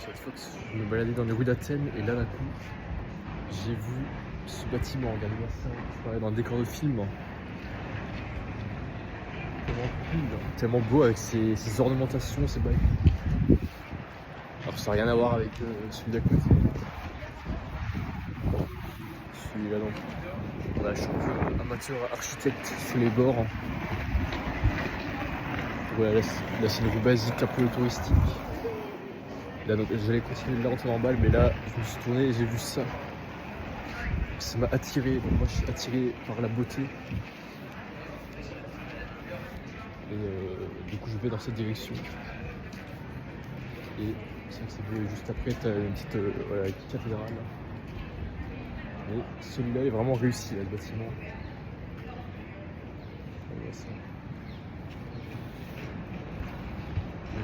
Cette fois, je me baladais dans les rues d'Athènes et là d'un coup, j'ai vu ce bâtiment. Regardez-moi ça, je parlais d'un décor de film. Tellement cool, tellement beau avec ses ornementations, ses bagues. Alors ça n'a rien à voir avec celui d'à côté. Celui-là donc. On a un champion amateur architecte sur les bords. Voilà, là c'est une rue basique, un peu touristique. Là donc j'allais continuer de la rentrer en balle, mais là je me suis tourné et j'ai vu ça. Ça m'a attiré, donc moi je suis attiré par la beauté. Et du coup je vais dans cette direction. Et c'est vrai que c'est beau. Et juste après t'as une petite voilà, cathédrale. Et celui-là est vraiment réussi là, le bâtiment. On voit ça.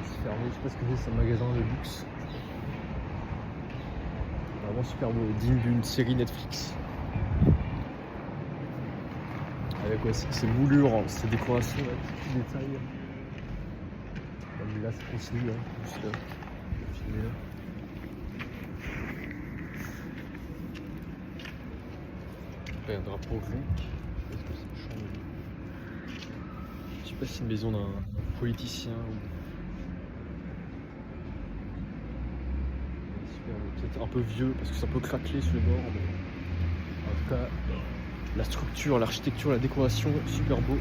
C'est fermé, je sais pas ce que c'est un magasin de luxe. Vraiment super beau, digne d'une série Netflix. Avec ouais, ces moulures, hein, ces décorations, là, ces petits détails. Comme là ça continue, là, juste là. Là. Il y a un drapeau grec. Est-ce que c'est champ? Je sais pas si c'est une maison d'un politicien ou. Peut-être un peu vieux parce que c'est un peu craquelé sur les bords, mais en tout cas la structure, l'architecture, la décoration, super beau.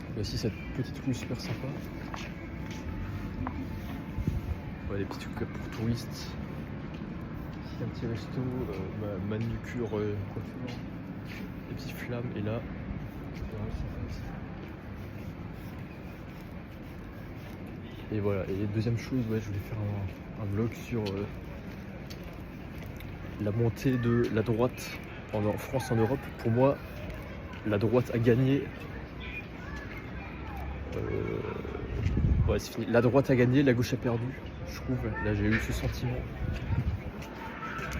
Il y a aussi cette petite rue super sympa. Ouais, des petits trucs pour touristes. Ici un petit resto, manucure, coiffure, des petites flammes et là. Et voilà, et deuxième chose, ouais, je voulais faire un vlog sur la montée de la droite en France, en Europe. Pour moi, la droite a gagné. Ouais, c'est fini. La droite a gagné, la gauche a perdu, je trouve. Là, j'ai eu ce sentiment.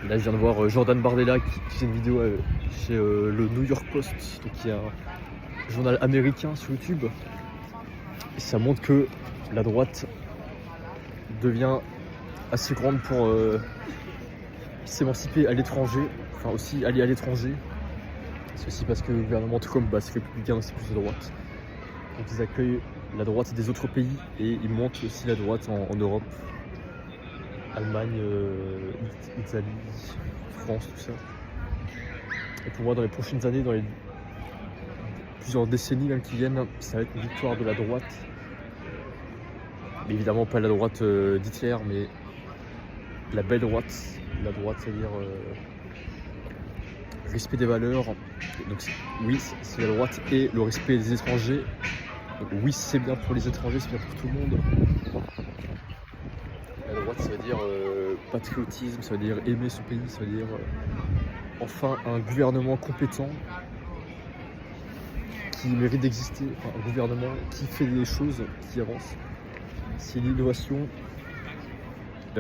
Là, je viens de voir Jordan Bardella qui fait une vidéo chez le New York Post, donc qui est un journal américain sur YouTube. Et ça montre que la droite devient assez grande pour s'émanciper à l'étranger, enfin aussi aller à l'étranger. C'est aussi parce que le gouvernement Trump, c'est républicain, c'est plus de droite. Donc ils accueillent la droite des autres pays et ils montent aussi la droite en Europe. Allemagne, Italie, France, tout ça. Et pour moi, dans les prochaines années, dans les plusieurs décennies même qui viennent, ça va être une victoire de la droite. Mais évidemment pas la droite d'Hitler, mais la belle droite. La droite, c'est-à-dire respect des valeurs. Donc oui, c'est la droite et le respect des étrangers. Donc oui, c'est bien pour les étrangers, c'est bien pour tout le monde. La droite, ça veut dire patriotisme, ça veut dire aimer son pays, ça veut dire enfin un gouvernement compétent qui mérite d'exister, enfin, un gouvernement qui fait des choses, qui avance. C'est l'innovation,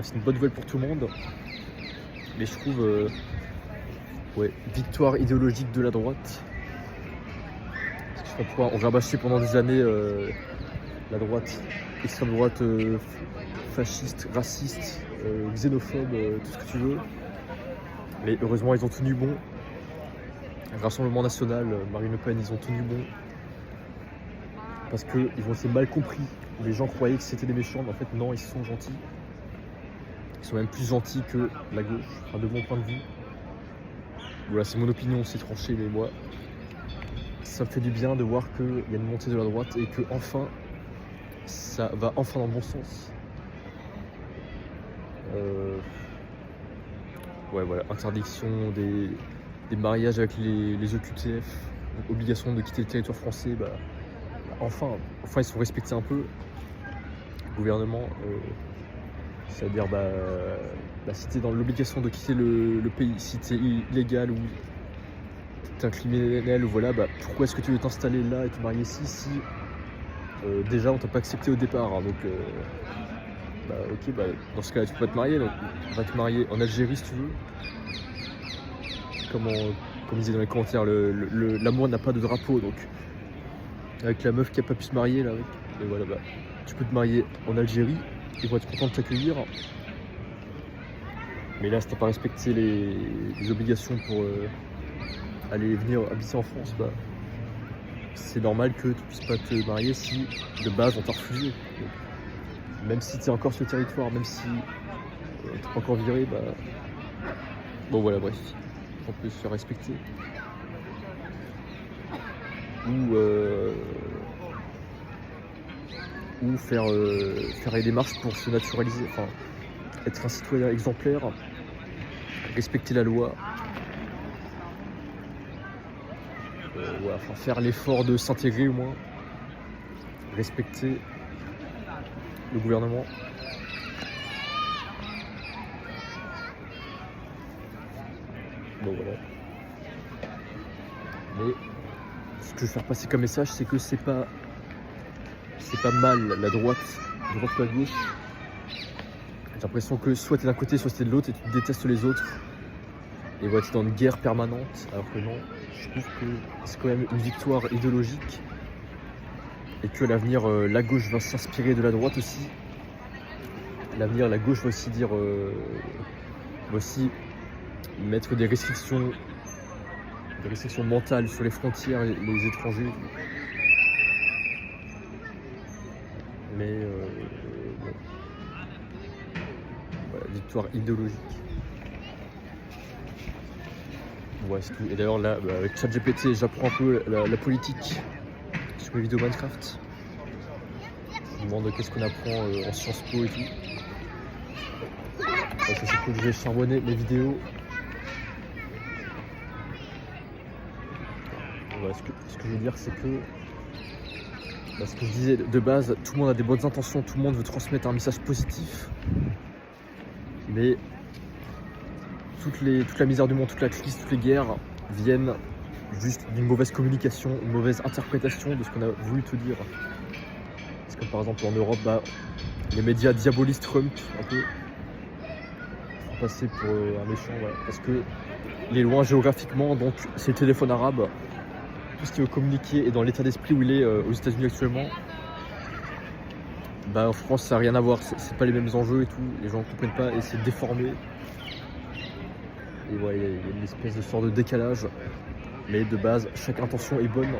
c'est une bonne nouvelle pour tout le monde. Mais je trouve, ouais, victoire idéologique de la droite. Parce que je sais pas pourquoi on rabâchait pendant des années la droite, extrême droite, fasciste, raciste, xénophobe, tout ce que tu veux. Mais heureusement, ils ont tenu bon. Rassemblement national, Marine Le Pen, ils ont tenu bon. Parce qu'ils ont été mal compris. Les gens croyaient que c'était des méchants, mais en fait, non, ils sont gentils. Ils sont même plus gentils que la gauche, enfin, de mon point de vue. Voilà, c'est mon opinion, c'est tranché, mais moi, ça me fait du bien de voir qu'il y a une montée de la droite et que enfin, ça va enfin dans le bon sens. Ouais, voilà, interdiction des mariages avec les OQTF, donc obligation de quitter le territoire français, enfin ils sont respectés un peu. Le gouvernement, c'est-à-dire si t'es dans l'obligation de quitter le pays, si t'es illégal ou t'es un criminel, ou voilà, pourquoi est-ce que tu veux t'installer là et te marier ici si déjà on t'a pas accepté au départ, hein, donc ok, dans ce cas-là tu peux pas te marier, donc on va te marier en Algérie si tu veux. Comme ils disaient dans les commentaires, l'amour n'a pas de drapeau, donc avec la meuf qui a pas pu se marier là, et voilà, tu peux te marier en Algérie ils vont être contents de t'accueillir. Mais là, si t'as pas respecté les obligations pour aller venir habiter en France, bah, c'est normal que tu puisses pas te marier si de base on t'a refusé. Donc, même si tu es encore sur le territoire, même si t'es pas encore viré, bah bon voilà, bref, on peut se faire respecter. Ou faire les démarches pour se naturaliser, enfin être un citoyen exemplaire, respecter la loi, voilà, enfin, faire l'effort de s'intégrer au moins, respecter le gouvernement. Bon voilà. Mais ce que je veux faire passer comme message, c'est que c'est pas mal la droite ou la gauche. J'ai l'impression que soit t'es d'un côté, soit t'es de l'autre et tu détestes les autres. Et voilà, t'es dans une guerre permanente, alors que non, je trouve que c'est quand même une victoire idéologique. Et que à l'avenir, la gauche va s'inspirer de la droite aussi. À l'avenir, la gauche va aussi dire, va aussi mettre des restrictions mentales sur les frontières, les étrangers. Mais bon. Voilà, victoire idéologique. Ouais, c'est tout. Et d'ailleurs là, avec ChatGPT, j'apprends un peu la politique sur les vidéos Minecraft. Je me demande qu'est-ce qu'on apprend en Sciences Po et tout. Ouais, ça c'est cool, je vais charbonner mes vidéos. Voilà, ce que je veux dire, c'est que ce que je disais de base, tout le monde a des bonnes intentions, tout le monde veut transmettre un message positif. Mais toute la misère du monde, toute la crise, toutes les guerres viennent juste d'une mauvaise communication, une mauvaise interprétation de ce qu'on a voulu te dire. C'est comme par exemple en Europe, les médias diabolisent Trump un peu, pour passer pour un méchant, voilà, parce que il est loin géographiquement, donc c'est le téléphone arabe. Tout ce qui veut communiquer est dans l'état d'esprit où il est aux États-Unis actuellement. En France, ça n'a rien à voir, c'est pas les mêmes enjeux et tout, les gens ne comprennent pas et c'est déformé. Et voilà, il y a une espèce de sorte de décalage, mais de base, chaque intention est bonne.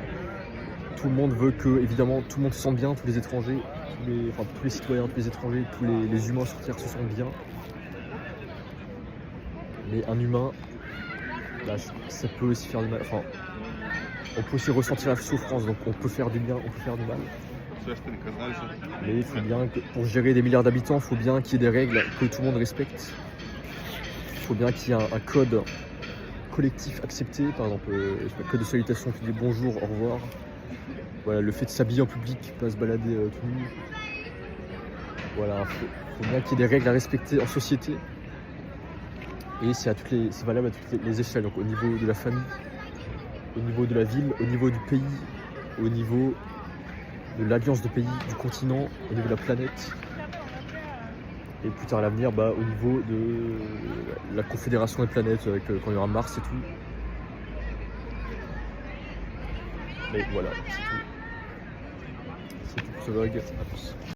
Tout le monde veut que, évidemment, tout le monde se sente bien, tous les étrangers, tous les citoyens, tous les étrangers, tous les humains sur Terre se sentent bien. Mais un humain, ça peut aussi faire du mal. Enfin, on peut aussi ressentir la souffrance, donc on peut faire du bien, on peut faire du mal. Mais il faut bien que, pour gérer des milliards d'habitants, il faut bien qu'il y ait des règles que tout le monde respecte. Il faut bien qu'il y ait un code collectif accepté, par exemple le code de salutation qui dit bonjour, au revoir. Voilà, le fait de s'habiller en public, pas se balader tout nu. Voilà, il faut bien qu'il y ait des règles à respecter en société. Et c'est valable à toutes les échelles, donc au niveau de la famille, au niveau de la ville, au niveau du pays, au niveau de l'alliance de pays, du continent, au niveau de la planète. Et plus tard à l'avenir, au niveau de la confédération des planètes, avec, quand il y aura Mars et tout. Mais voilà, c'est tout. C'est tout pour ce vlog, à plus.